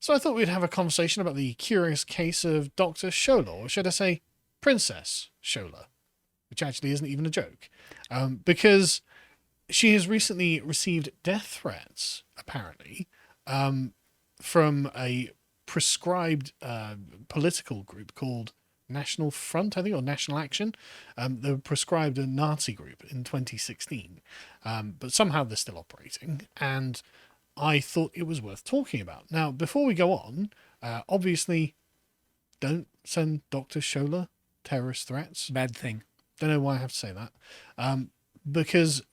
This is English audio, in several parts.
So I thought we'd have a conversation about the curious case of Dr. Shola, or should I say Princess Shola, which actually isn't even a joke, because she has recently received death threats, apparently, from a prescribed political group called National Front, I think, or National Action. They were prescribed a Nazi group in 2016, but somehow they're still operating, and I thought it was worth talking about. Now, before we go on, obviously, don't send Dr. Shola terrorist threats. Bad thing. Don't know why I have to say that. Because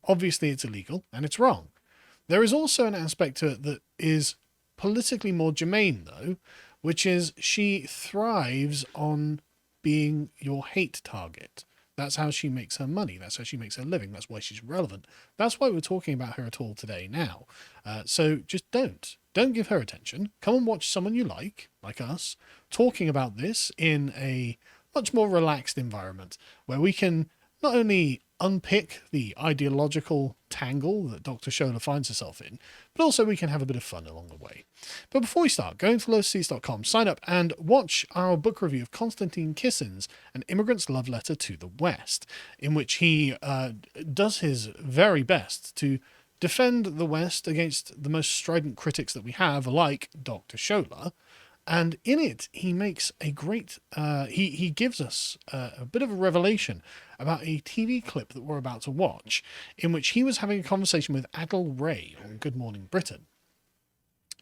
obviously it's illegal and it's wrong. There is also an aspect to it that is politically more germane, though, which is she thrives on being your hate target. That's how she makes her money. That's how she makes her living. That's why she's relevant. That's why we're talking about her at all today now. So just don't give her attention. Come and watch someone you like us, talking about this in a much more relaxed environment where we can not only unpick the ideological tangle that Dr. Shola finds herself in, but also we can have a bit of fun along the way. But before we start, go to lotus.com, sign up and watch our book review of Konstantin Kissin's An Immigrant's Love Letter to the West, in which he does his very best to defend the West against the most strident critics that we have, like Dr. Shola. And in it, he makes a great, he gives us a bit of a revelation about a TV clip that we're about to watch, in which he was having a conversation with Adil Ray on Good Morning Britain.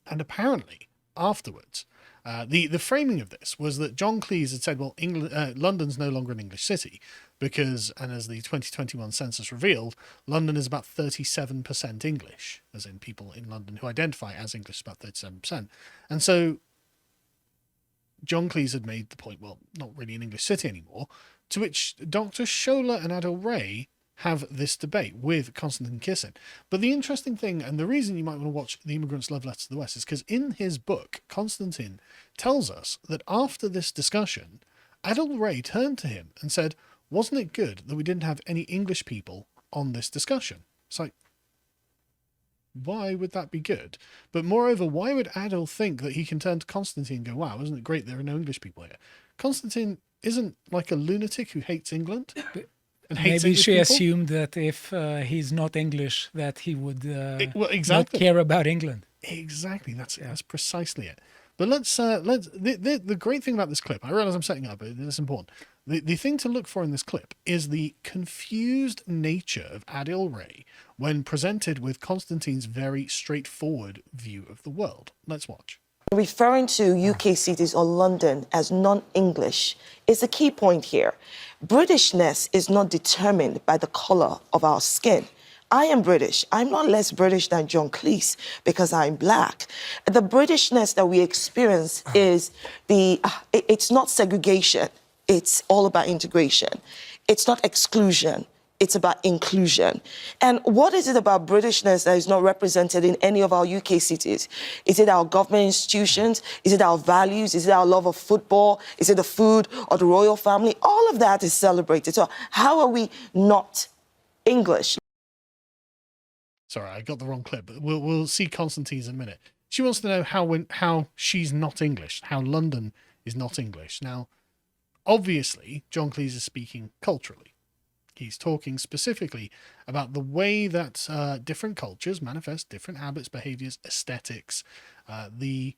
And apparently, afterwards, the framing of this was that John Cleese had said, well, London's no longer an English city, because, and as the 2021 census revealed, London is about 37% English, as in people in London who identify as English is about 37%. And so John Cleese had made the point, well, not really an English city anymore, to which Dr. Shola and Adil Ray have this debate with Konstantin Kissin. But the interesting thing, and the reason you might want to watch The Immigrant's Love Letter to the West, is because in his book, Konstantin tells us that after this discussion, Adil Ray turned to him and said, wasn't it good that we didn't have any English people on this discussion? It's like, why would that be good? But moreover, why would Adil think that he can turn to Konstantin and go, wow, isn't it great there are no English people here? Konstantin isn't like a lunatic who hates England and hates Maybe English she people. assumed that if he's not English, that he would exactly. not care about England. Exactly, that's precisely it. But the great thing about this clip, I realize I'm setting up, but it's important. The thing to look for in this clip is the confused nature of Adil Ray when presented with Konstantin's very straightforward view of the world. Let's watch. Referring to UK cities or London as non-English is the key point here. Britishness is not determined by the color of our skin. I am British. I'm not less British than John Cleese because I'm black. The Britishness that we experience is it's not segregation. It's all about integration. It's not exclusion. It's about inclusion. And what is it about Britishness that is not represented in any of our UK cities? Is it our government institutions? Is it our values? Is it our love of football? Is it the food or the royal family? All of that is celebrated. So how are we not English? Sorry, I got the wrong clip, but we'll see Konstantin's in a minute. She wants to know how she's not English, how London is not English. Now, obviously, John Cleese is speaking culturally. He's talking specifically about the way that different cultures manifest different habits, behaviors, aesthetics, the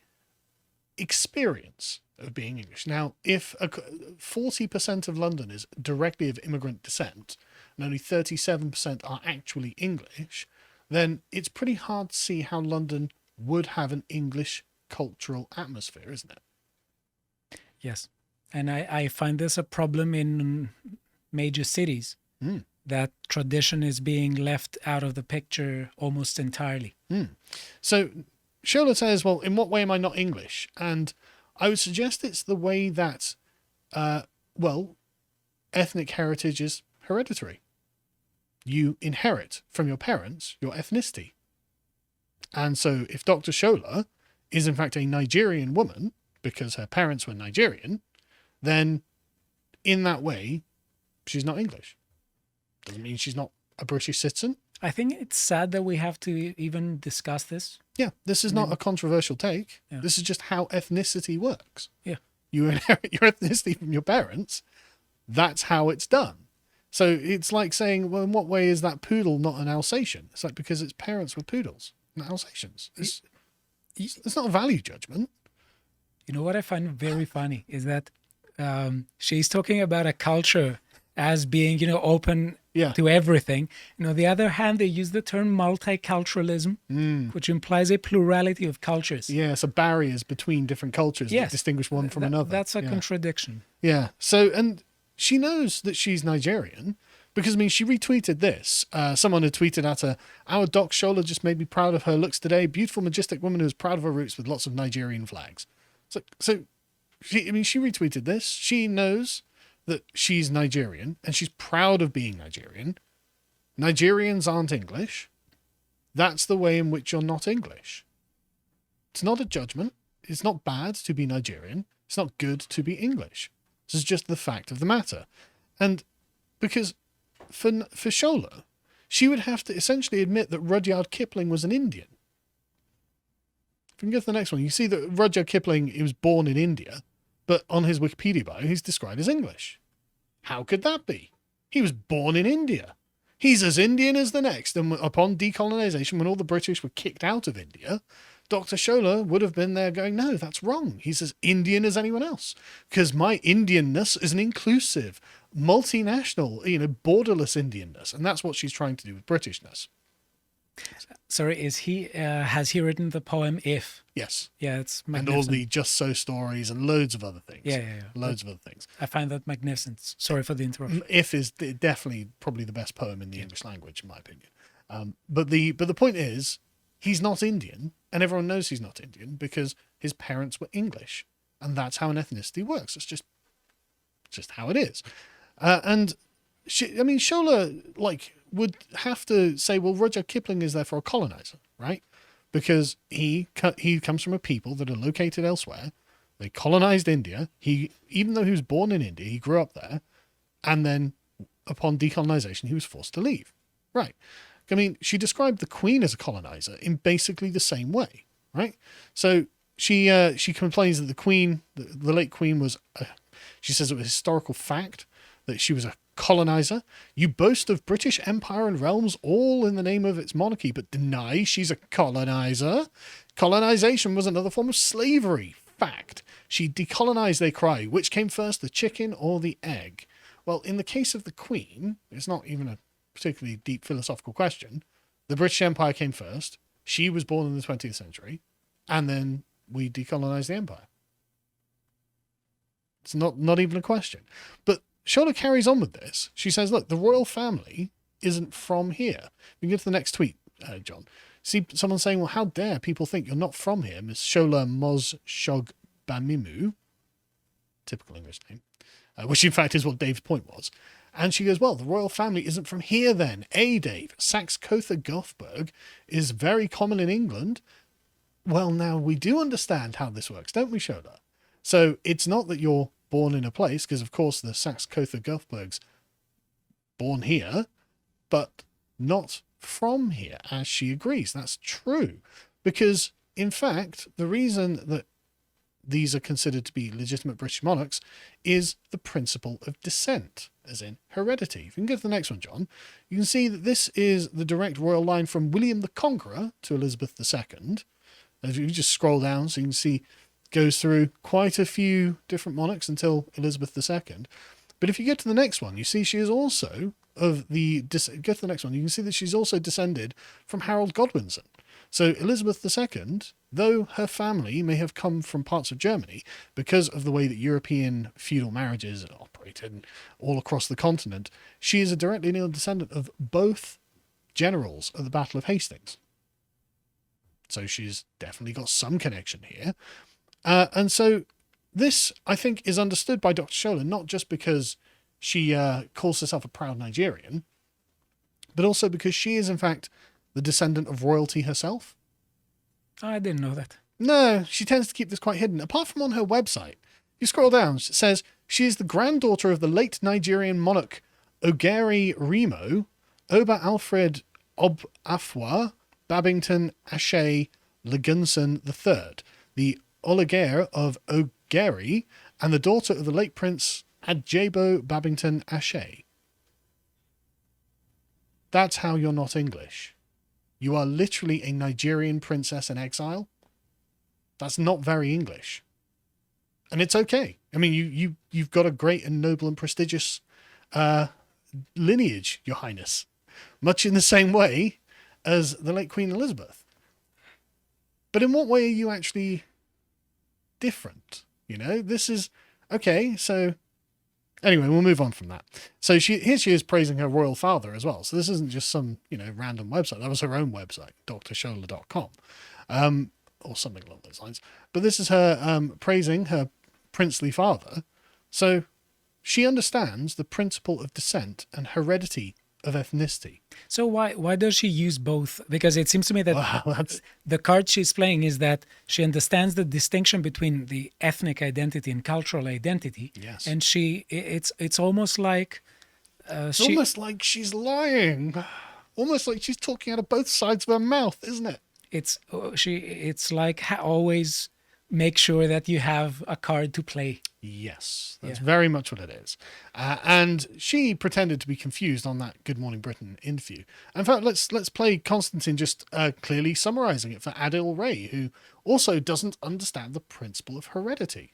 experience of being English. Now, if 40% of London is directly of immigrant descent and only 37% are actually English, then it's pretty hard to see how London would have an English cultural atmosphere, isn't it? Yes. And I find this a problem in major cities, that tradition is being left out of the picture almost entirely. So Shola says, well, in what way am I not English? And I would suggest it's the way that, ethnic heritage is hereditary. You inherit from your parents your ethnicity. And so if Dr. Shola is in fact a Nigerian woman because her parents were Nigerian, then in that way, she's not English. Doesn't mean she's not a British citizen. I think it's sad that we have to even discuss this. Yeah, this is not a controversial take. Yeah. This is just how ethnicity works. Yeah. You inherit your ethnicity from your parents. That's how it's done. So it's like saying, well, in what way is that poodle not an Alsatian? It's like because its parents were poodles, not Alsatians. It's not a value judgment. You know what I find very funny is that she's talking about a culture as being, open to everything. On the other hand, they use the term multiculturalism, which implies a plurality of cultures. Yeah, so barriers between different cultures that distinguish one from another. That's a contradiction. Yeah. So, and she knows that she's Nigerian because, she retweeted this. Someone had tweeted at her, "Our Doc Shola just made me proud of her looks today. Beautiful, majestic woman who is proud of her roots with lots of Nigerian flags." So she retweeted this. She knows that she's Nigerian and she's proud of being Nigerian. Nigerians aren't English. That's the way in which you're not English. It's not a judgment. It's not bad to be Nigerian. It's not good to be English. This is just the fact of the matter. And because for Shola, she would have to essentially admit that Rudyard Kipling was an Indian. If we can go to the next one, you see that Rudyard Kipling, he was born in India, but on his Wikipedia bio, he's described as English. How could that be? He was born in India. He's as Indian as the next. And upon decolonization, when all the British were kicked out of India, Dr. Shola would have been there going, no, that's wrong. He's as Indian as anyone else. Because my Indianness is an inclusive, multinational, borderless Indianness. And that's what she's trying to do with Britishness. Sorry, has he written the poem If? Yes. Yeah, it's and magnificent. all the Just So stories and loads of other things. Yeah. Loads of other things. I find that magnificent. Sorry for the interruption. If is definitely probably the best poem in the English language, in my opinion. But the point is, he's not Indian, and everyone knows he's not Indian because his parents were English, and that's how an ethnicity works. It's just how it is. And Shola would have to say, well, Rudyard Kipling is therefore a colonizer, right? Because he comes from a people that are located elsewhere. They colonized India. Even though he was born in India, he grew up there, and then upon decolonization, he was forced to leave. Right. She described the Queen as a colonizer in basically the same way, right? So she complains that the Queen, the late Queen, she says it was a historical fact that she was a colonizer. You boast of British Empire and realms all in the name of its monarchy, but deny she's a colonizer. Colonization was another form of slavery. Fact. She decolonized, they cry. Which came first, the chicken or the egg? Well, in the case of the Queen, it's not even a particularly deep philosophical question. The British Empire came first. She was born in the 20th century, and then we decolonized the empire. It's not even a question. But Shola carries on with this. She says, look, the royal family isn't from here. We can go to the next tweet, John. See someone saying, well, how dare people think you're not from here, Miss Shola Mos-Shog-Bamimu. Typical English name. Which in fact is what Dave's point was. And she goes, well, the royal family isn't from here then. Dave, Saxe-Gotha-Gothberg is very common in England. Well, now we do understand how this works, don't we, Shola? So it's not that you're born in a place, because of course the Saxe-Gotha-Gothberg's born here, but not from here, as she agrees. That's true. Because, in fact, the reason that these are considered to be legitimate British monarchs is the principle of descent, as in heredity. If you can go to the next one, John, you can see that this is the direct royal line from William the Conqueror to Elizabeth II. If you just scroll down, so you can see goes through quite a few different monarchs until Elizabeth II. But if you get to the next one, you see she is also go to the next one, you can see that she's also descended from Harold Godwinson. So Elizabeth II, though her family may have come from parts of Germany, because of the way that European feudal marriages operated all across the continent, she is a direct lineal descendant of both generals at the Battle of Hastings. So she's definitely got some connection here. And so this, I think, is understood by Dr. Shola, not just because she calls herself a proud Nigerian, but also because she is, in fact, the descendant of royalty herself. I didn't know that. No, she tends to keep this quite hidden. Apart from on her website, you scroll down, it says she is the granddaughter of the late Nigerian monarch Ogeri Remo, Oba Alfred Ob Afwa, Babington Ashe Legunson III, the oligarch of Ogeri, and the daughter of the late Prince Adjebo Babington Ashe. That's how you're not English. You are literally a Nigerian princess in exile. That's not very English. And it's okay. I mean, you've got a great and noble and prestigious lineage, Your Highness. Much in the same way as the late Queen Elizabeth. But in what way are you actually different? You know, this is... Okay, so... Anyway, we'll move on from that. So here she is praising her royal father as well. So this isn't just some, random website. That was her own website, drshola.com, or something along those lines. But this is her praising her princely father. So she understands the principle of descent and heredity of ethnicity. So why does she use both? Because it seems to me that the card she's playing is that she understands the distinction between the ethnic identity and cultural identity. Yes. And it's almost like almost like she's lying. Almost like she's talking out of both sides of her mouth, isn't it? It's like always make sure that you have a card to play. Yes, that's very much what it is. And she pretended to be confused on that Good Morning Britain interview. In fact, let's play Constantine just clearly summarising it for Adil Ray, who also doesn't understand the principle of heredity.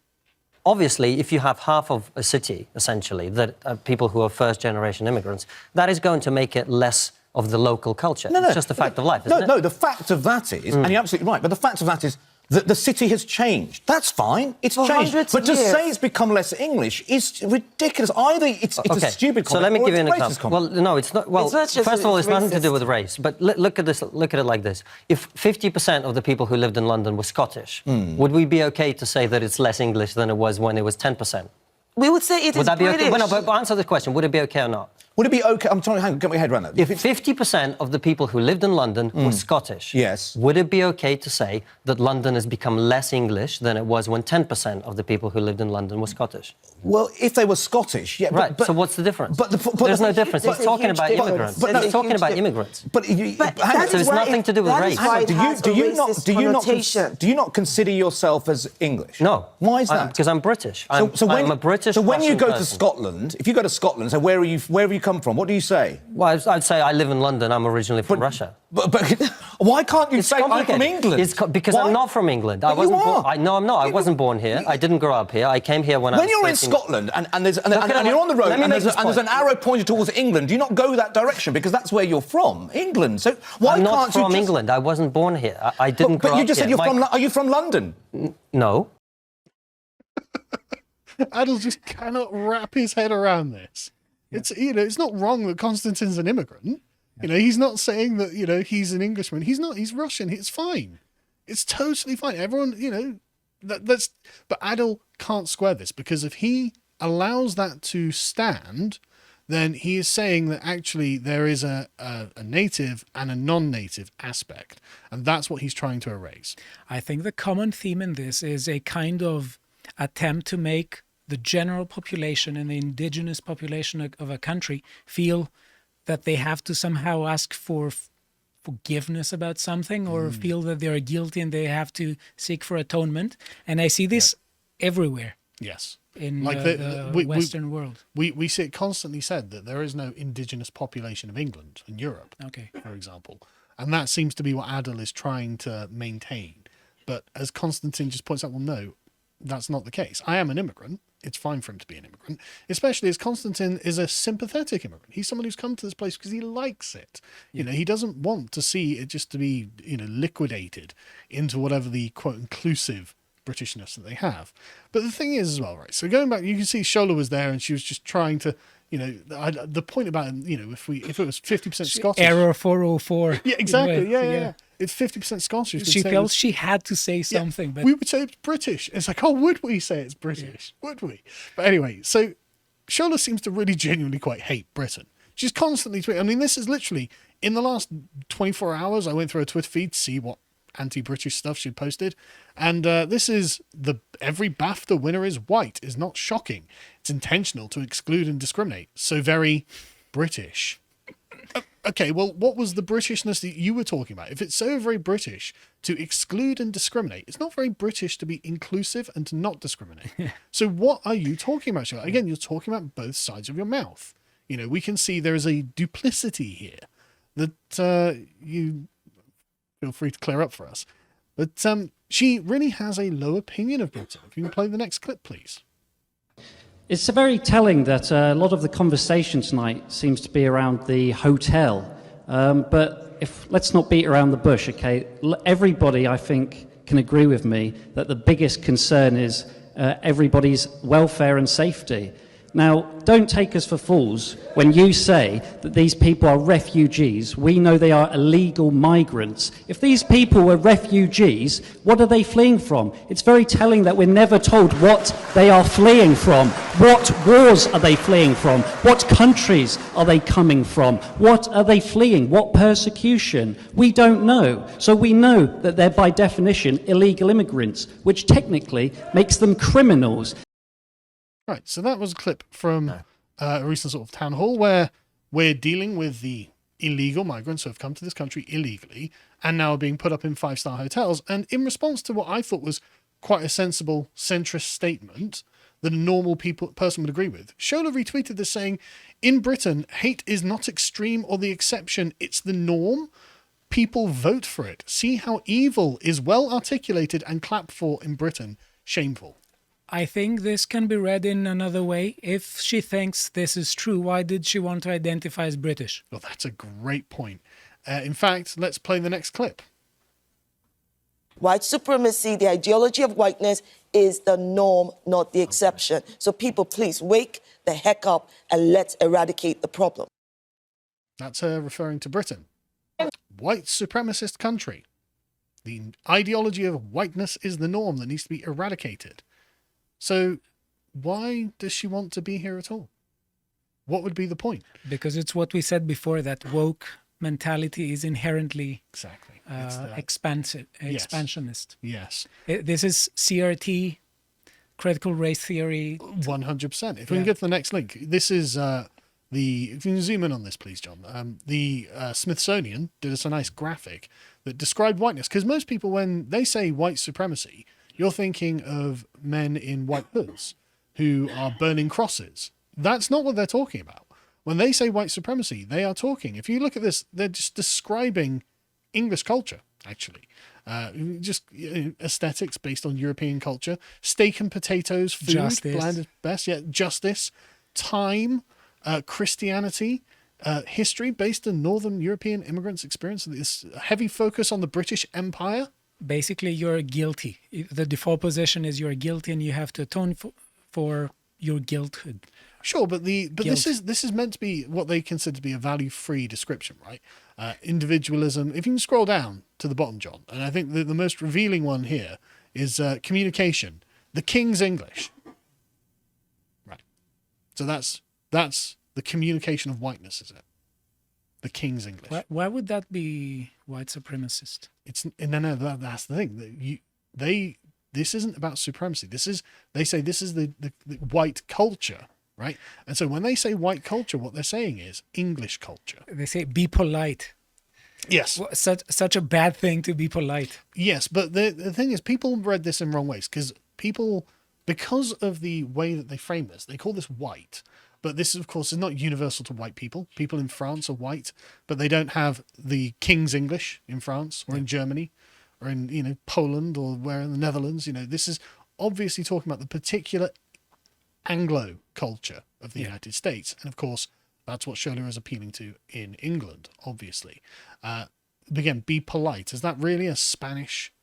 Obviously, if you have half of a city, essentially, that are people who are first-generation immigrants, that is going to make it less of the local culture. It's just a fact of life, isn't it? No, the fact of that is, and you're absolutely right, but the fact of that is that the city has changed. That's fine. It's changed. But to say it's become less English is ridiculous. Either it's a stupid comment, so let me give you an example. Well, no, it's not. Well, It's not first of all, it's nothing to do racist. with race. But look at this. Look at it like this. If 50% of the people who lived in London were Scottish, would we be okay to say that it's less English than it was when it was 10%? We would say it Would is that be British. okay? Well, no, but answer the question. Would it be okay or not? Would it be okay? I'm trying to get my head around that. If 50% of the people who lived in London were Scottish, Yes. would it be okay to say that London has become less English than it was when 10% of the people who lived in London were Scottish? Well, if they were Scottish, yeah. Right, so what's the difference? But There's no difference. There's He's a talking huge about difference. immigrants. There's a He's talking huge about difference. immigrants. But So it's nothing to do with race. do you not consider yourself as English? No. Why is that? Because I'm British. I'm a British. So when you Russian go to person. Scotland, if you go to Scotland, so where have you come from? What do you say? Well, I'd say I live in London. I'm originally from Russia. But why can't you It's say I'm from complicated. England? Because Why? I'm not from England. But I wasn't you are. born. No, I'm not. I wasn't born here. I didn't grow up here. I came here when I was When you're in 13. Scotland and you're on the road Let me and make there's this an point. arrow pointed towards England, do you not go that direction because that's where you're from, England? So why I'm can't not you from just... England. I wasn't born here. I didn't grow up But you just said here. are you from London? No. Adil just cannot wrap his head around this. It's it's not wrong that Constantine's an immigrant. He's not saying that he's an Englishman. He's not. He's Russian. It's fine. It's totally fine. Everyone that's. But Adil can't square this because if he allows that to stand, then he is saying that actually there is a native and a non-native aspect, and that's what he's trying to erase. I think the common theme in this is a kind of attempt to make the general population and the indigenous population of a country feel that they have to somehow ask for forgiveness about something or feel that they're guilty and they have to seek for atonement. And I see this everywhere. Yes. In Like the Western world. We see it constantly said that there is no indigenous population of England and Europe, Okay. for example. And that seems to be what Adil is trying to maintain. But as Constantine just points out, well, no, that's not the case. I am an immigrant. It's fine for him to be an immigrant, especially as Constantine is a sympathetic immigrant. He's someone who's come to this place because he likes it. He doesn't want to see it just to be, liquidated into whatever the quote inclusive Britishness that they have. But the thing is as well, right? So going back, you can see Shola was there and she was just trying to, the point about, if it was 50% Scottish. Error 404. Yeah, exactly. Yeah. It's 50% Scottish. She felt she had to say something. But we would say it's British. It's like, would we say it's British? Yeah. Would we? But anyway, so Shola seems to really genuinely quite hate Britain. She's constantly tweeting. I mean, this is literally, in the last 24 hours, I went through her Twitter feed to see what anti-British stuff she'd posted. And this is every BAFTA winner is white is not shocking. It's intentional to exclude and discriminate. So very British. Okay, well, what was the Britishness that you were talking about? If it's so very British to exclude and discriminate, it's not very British to be inclusive and to not discriminate. So what are you talking about, Shola? Again, you're talking about both sides of your mouth. You know, we can see there is a duplicity here that you feel free to clear up for us. But she really has a low opinion of Britain. If you can play the next clip, please. It's very telling that a lot of the conversation tonight seems to be around the hotel. But let's not beat around the bush, okay? Everybody, I think, can agree with me that the biggest concern is everybody's welfare and safety. Now, don't take us for fools when you say that these people are refugees. We know they are illegal migrants. If these people were refugees, what are they fleeing from? It's very telling that we're never told what they are fleeing from. What wars are they fleeing from? What countries are they coming from? What are they fleeing? What persecution? We don't know. So we know that they're by definition illegal immigrants, which technically makes them criminals. Right, so that was a clip from a recent sort of town hall where we're dealing with the illegal migrants who have come to this country illegally and now are being put up in five-star hotels. And in response to what I thought was quite a sensible centrist statement that a normal person would agree with, Shola retweeted this saying, in Britain, hate is not extreme or the exception, it's the norm. People vote for it. See how evil is well articulated and clapped for in Britain. Shameful. I think this can be read in another way. If she thinks this is true, why did she want to identify as British? Well, that's a great point. In fact, let's play the next clip. White supremacy, the ideology of whiteness, is the norm, not the exception. So people, please wake the heck up and let's eradicate the problem. That's her referring to Britain. White supremacist country. The ideology of whiteness is the norm that needs to be eradicated. So why does she want to be here at all? What would be the point? Because it's what we said before, that woke mentality is inherently exactly expansionist. Yes. This is CRT, critical race theory. 100%. If we can get to the next link, this is if you can zoom in on this, please, John. The Smithsonian did us a nice graphic that described whiteness, because most people, when they say white supremacy, you're thinking of men in white hoods who are burning crosses. That's not what they're talking about. When they say white supremacy, they are talking, if you look at this, they're just describing English culture, actually. Aesthetics based on European culture, steak and potatoes, food, bland at best, justice, time, Christianity, history based on Northern European immigrants' experience, this heavy focus on the British Empire. Basically, you're guilty. The default position is you're guilty and you have to atone for your guilthood. Sure, but this is meant to be what they consider to be a value-free description, right? Individualism. If you can scroll down to the bottom, John, and I think the most revealing one here is communication. The King's English. Right. So that's the communication of whiteness, is it? The King's English. Why would that be white supremacist? No. That's the thing. This isn't about supremacy. They say this is the white culture, right? And so when they say white culture, what they're saying is English culture. They say be polite. Yes. Such a bad thing to be polite. Yes, but the thing is, people read this in wrong ways because of the way that they frame this, they call this white. But this, of course, is not universal to white people. People in France are white, but they don't have the King's English in France or in Germany or in, Poland or where in the Netherlands. This is obviously talking about the particular Anglo culture of the United States. And, of course, that's what Shola is appealing to in England, obviously. Again, be polite. Is that really a Spanish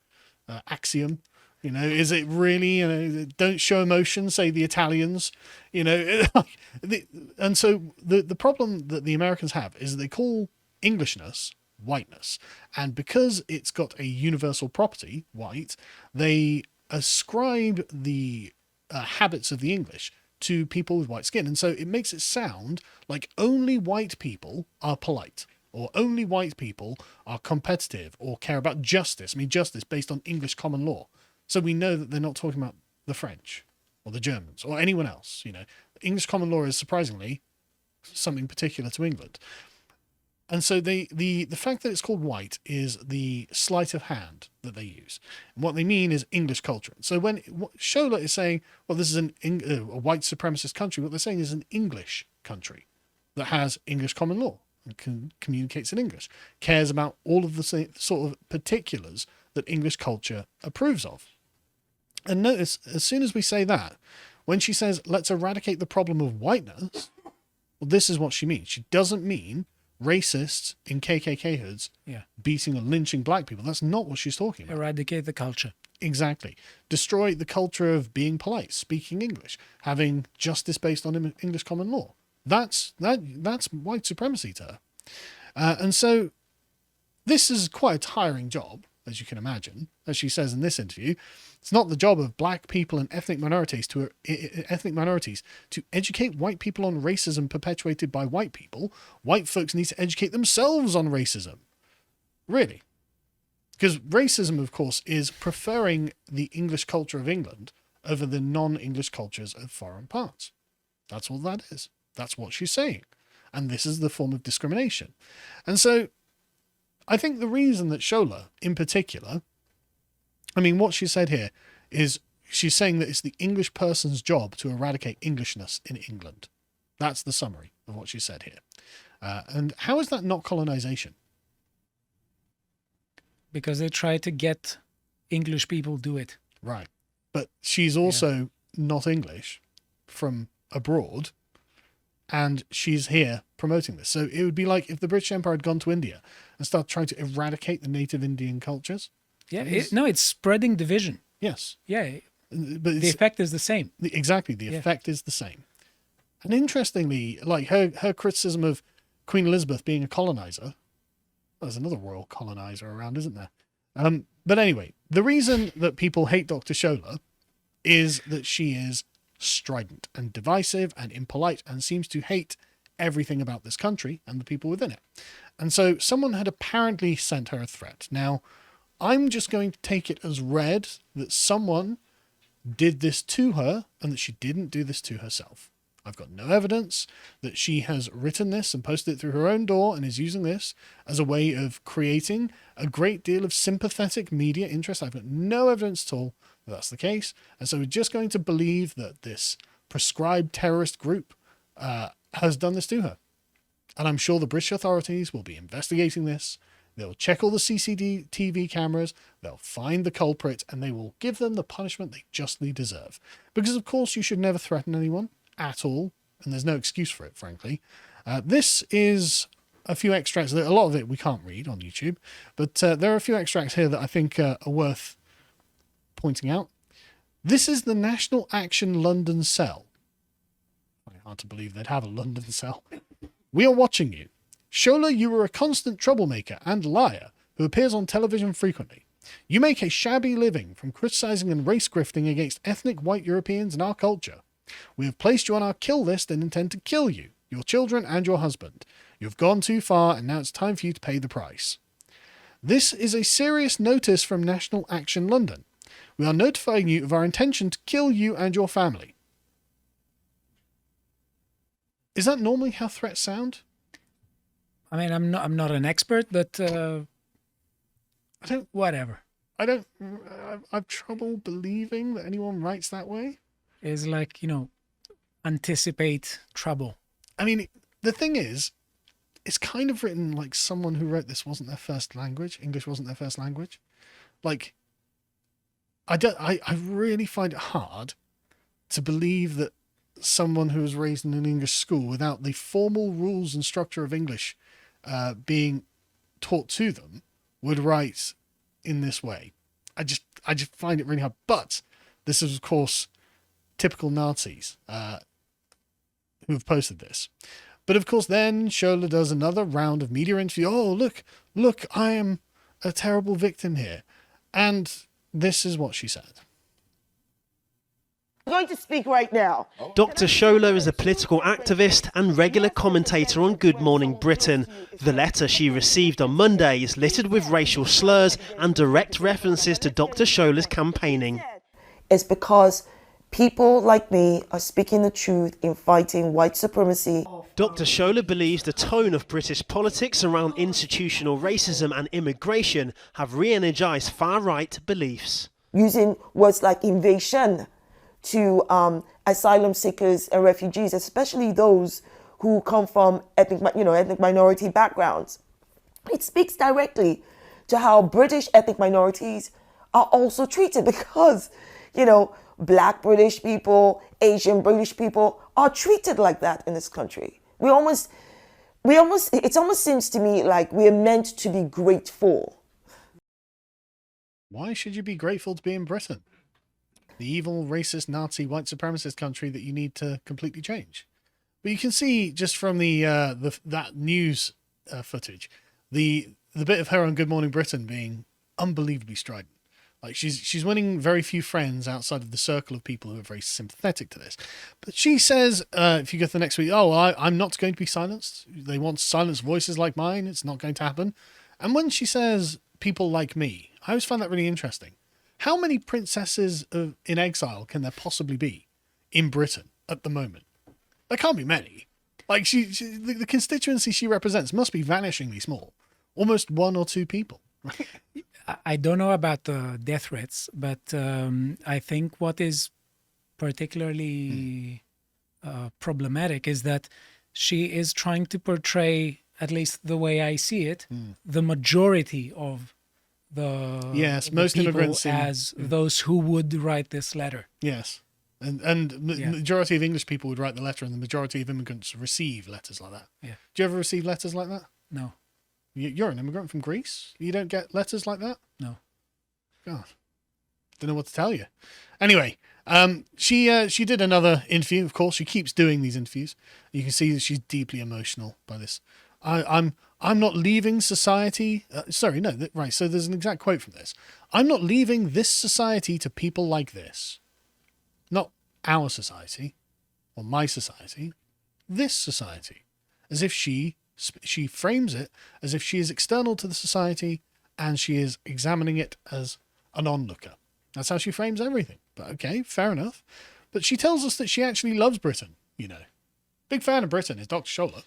axiom? Is it really, don't show emotion, say the Italians, and so the problem that the Americans have is that they call Englishness whiteness. And because it's got a universal property, white, they ascribe the habits of the English to people with white skin. And so it makes it sound like only white people are polite, or only white people are competitive or care about justice. Justice based on English common law. So we know that they're not talking about the French or the Germans or anyone else. English common law is surprisingly something particular to England. And so the fact that it's called white is the sleight of hand that they use. And what they mean is English culture. So when Shola is saying, well, this is a white supremacist country, what they're saying is an English country that has English common law and communicates in English, cares about all of the sort of particulars that English culture approves of. And notice, as soon as we say that, when she says, let's eradicate the problem of whiteness, well, this is what she means. She doesn't mean racists in KKK hoods beating or lynching black people. That's not what she's talking about. Eradicate the culture. Exactly. Destroy the culture of being polite, speaking English, having justice based on English common law. That's white supremacy to her. And so this is quite a tiring job, as you can imagine. As she says in this interview, it's not the job of black people and ethnic minorities to educate white people on racism perpetuated by white people. White folks need to educate themselves on racism. Really. Because racism, of course, is preferring the English culture of England over the non-English cultures of foreign parts. That's all that is. That's what she's saying. And this is the form of discrimination. And so I think the reason that Shola, in particular, I mean, what she said here is she's saying that it's the English person's job to eradicate Englishness in England. That's the summary of what she said here. And how is that not colonization? Because they try to get English people do it. Right. But she's also not English from abroad, and she's here promoting this. So it would be like if the British Empire had gone to India and started trying to eradicate the native Indian cultures. Yeah, it's spreading division. Yes. Yeah, but the effect is the same. Exactly, the effect is the same. And interestingly, like her criticism of Queen Elizabeth being a colonizer, there's another royal colonizer around, isn't there? But anyway, the reason that people hate Dr. Shola is that she is strident and divisive and impolite and seems to hate everything about this country and the people within it. And so someone had apparently sent her a threat. Now, I'm just going to take it as read that someone did this to her and that she didn't do this to herself. I've got no evidence that she has written this and posted it through her own door and is using this as a way of creating a great deal of sympathetic media interest. I've got no evidence at all that that's the case. And so we're just going to believe that this prescribed terrorist group has done this to her. And I'm sure the British authorities will be investigating this. They'll check all the CCTV cameras, they'll find the culprit, and they will give them the punishment they justly deserve. Because, of course, you should never threaten anyone at all, and there's no excuse for it, frankly. This is a few extracts. A lot of it we can't read on YouTube, but there are a few extracts here that I think are worth pointing out. This is the National Action London cell. Hard to believe they'd have a London cell. We are watching you. Shola, you are a constant troublemaker and liar who appears on television frequently. You make a shabby living from criticizing and race grifting against ethnic white Europeans and our culture. We have placed you on our kill list and intend to kill you, your children and your husband. You have gone too far and now it's time for you to pay the price. This is a serious notice from National Action London. We are notifying you of our intention to kill you and your family. Is that normally how threats sound? I mean, I'm not an expert, but whatever. I've trouble believing that anyone writes that way. It's like, anticipate trouble. I mean, the thing is, it's kind of written like someone who wrote this wasn't their first language. English wasn't their first language. Like, I really find it hard to believe that someone who was raised in an English school without the formal rules and structure of English being taught to them would write in this way. I just find it really hard. But this is, of course, typical Nazis who have posted this. But of course, then Shola does another round of media interview. Oh, look, I am a terrible victim here. And this is what she said. I'm going to speak right now. Dr Shola is a political activist and regular commentator on Good Morning Britain. The letter she received on Monday is littered with racial slurs and direct references to Dr Shola's campaigning. It's because people like me are speaking the truth in fighting white supremacy. Dr Shola believes the tone of British politics around institutional racism and immigration have re-energised far-right beliefs. Using words like invasion to asylum seekers and refugees, especially those who come from ethnic minority backgrounds. It speaks directly to how British ethnic minorities are also treated because, Black British people, Asian British people are treated like that in this country. It almost seems to me like we are meant to be grateful. Why should you be grateful to be in Britain? The evil, racist, Nazi, white supremacist country that you need to completely change. But you can see just from that news footage, the bit of her on Good Morning Britain being unbelievably strident. Like she's winning very few friends outside of the circle of people who are very sympathetic to this. But she says, if you go to the next week, I'm not going to be silenced. They want silenced voices like mine. It's not going to happen. And when she says people like me, I always find that really interesting. How many princesses in exile can there possibly be in Britain at the moment? There can't be many. Like the constituency she represents must be vanishingly small. Almost one or two people. Right? I don't know about the death threats, but I think what is particularly problematic is that she is trying to portray, at least the way I see it, the majority of the most people immigrants as those who would write this letter. Yes. And majority of English people would write the letter, and the majority of immigrants receive letters like that. Yeah. Do you ever receive letters like that? No. You're an immigrant from Greece? You don't get letters like that? No. God. Don't know what to tell you. Anyway, she did another interview. Of course, she keeps doing these interviews. You can see that she's deeply emotional by this. I'm not leaving society. Right. So there's an exact quote from this. I'm not leaving this society to people like this. Not our society or my society. This society. As if she frames it as if she is external to the society and she is examining it as an onlooker. That's how she frames everything. But okay, fair enough. But she tells us that she actually loves Britain, Big fan of Britain is Dr. Shola.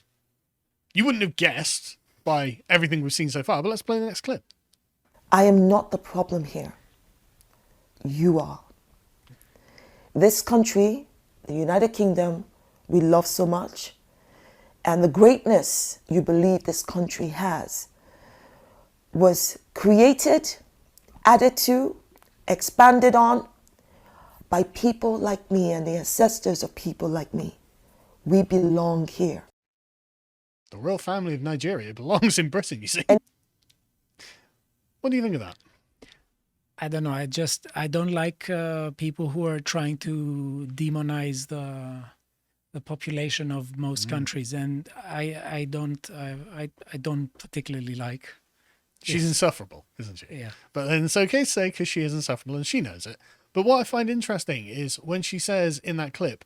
You wouldn't have guessed by everything we've seen so far, but let's play the next clip. I am not the problem here. You are. This country, the United Kingdom, we love so much. And the greatness you believe this country has was created, added to, expanded on by people like me and the ancestors of people like me. We belong here. The royal family of Nigeria belongs in Britain, you see. What do you think of that? I don't know. I don't like people who are trying to demonize the population of most countries, and I don't particularly like. She's insufferable, isn't she? Yeah. But then it's okay to say because she is insufferable and she knows it. But what I find interesting is when she says in that clip,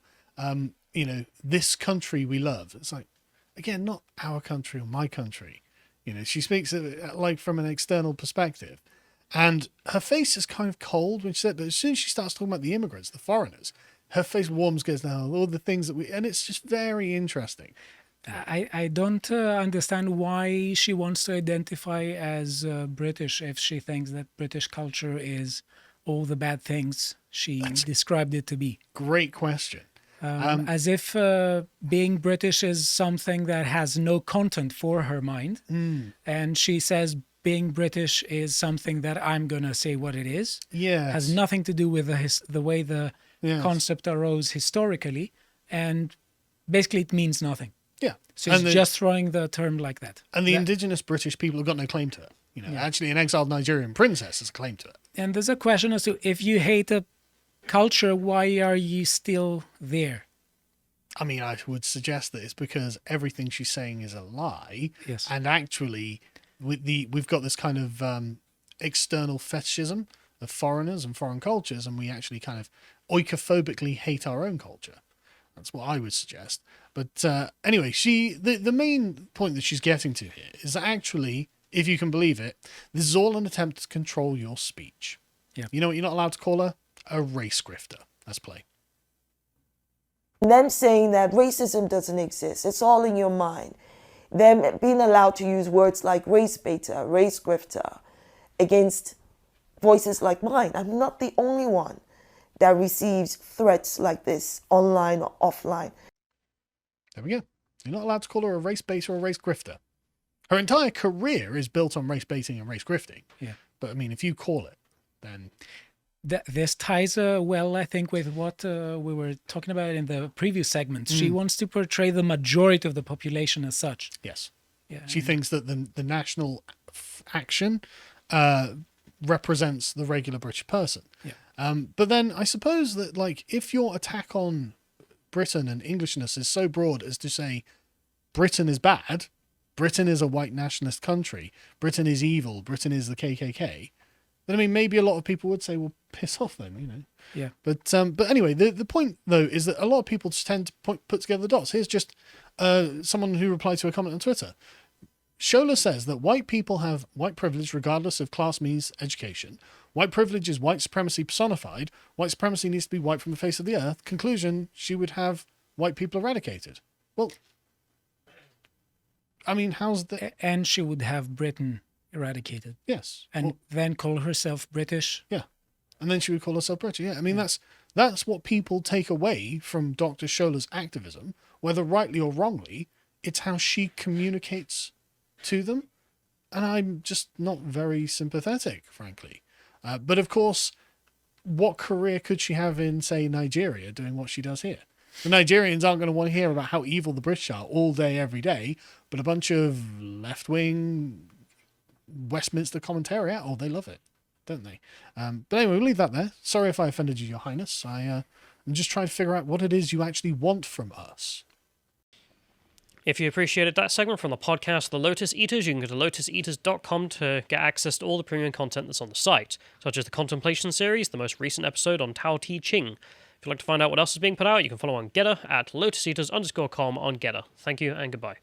this country we love. It's like, again, not our country or my country. She speaks like from an external perspective, and her face is kind of cold when she said. But as soon as she starts talking about the immigrants, the foreigners, her face warms, goes down, all the things and it's just very interesting. I don't understand why she wants to identify as British if she thinks that British culture is all the bad things she described it to be. Great question. As if being British is something that has no content for her mind. And she says being British is something that I'm going to say what it is. Yeah. Has nothing to do with the way the concept arose historically. And basically it means nothing. Yeah. So it's just throwing the term like that. And the indigenous British people have got no claim to it. Actually an exiled Nigerian princess has a claim to it. And there's a question as to if you hate a culture, why are you still there? I mean, I would suggest that it's because everything she's saying is a lie. Yes. And actually, we've got this kind of external fetishism of foreigners and foreign cultures, and we actually kind of oikophobically hate our own culture. That's what I would suggest. But anyway, the main point that she's getting to here is that actually, if you can believe it, this is all an attempt to control your speech. Yeah. You know what you're not allowed to call her? A race grifter. Let's play. Them saying that racism doesn't exist, it's all in your mind. Them being allowed to use words like race baiter, race grifter against voices like mine. I'm not the only one that receives threats like this online or offline. There we go. You're not allowed to call her a race baiter or a race grifter. Her entire career is built on race baiting and race grifting. Yeah. But I mean, if you call it, then... This ties well, I think, with what we were talking about in the previous segments. She wants to portray the majority of the population as such. Yes. Yeah. She thinks that the national action represents the regular British person. Yeah. But then I suppose that, like, if your attack on Britain and Englishness is so broad as to say Britain is bad, Britain is a white nationalist country, Britain is evil, Britain is the KKK, then I mean maybe a lot of people would say, well, piss off then, you know. Yeah. But anyway, the point though is that a lot of people just tend to put together the dots. Here's just someone who replied to a comment on Twitter. Shola says that white people have white privilege regardless of class, means, education. White privilege is white supremacy personified. White supremacy needs to be wiped from the face of the earth. Conclusion, she would have white people eradicated. Well, I mean, how's the... And she would have Britain eradicated. Yes. And then call herself British. Yeah. And then she would call herself British. Yeah. I mean, that's what people take away from Dr. Shola's activism, whether rightly or wrongly. It's how she communicates to them. And I'm just not very sympathetic, frankly. But of course, what career could she have in, say, Nigeria doing what she does here? The Nigerians aren't going to want to hear about how evil the British are all day, every day, but a bunch of left-wing Westminster commentariat, oh, they love it, don't they? But anyway, we'll leave that there. Sorry if I offended you, Your Highness. I'm just trying to figure out what it is you actually want from us. If you appreciated that segment from the podcast The Lotus Eaters, you can go to lotuseaters.com to get access to all the premium content that's on the site, such as the Contemplation series, the most recent episode on Tao Te Ching. If you'd like to find out what else is being put out, you can follow on Getter at lotuseaters_com on Getter. Thank you and goodbye.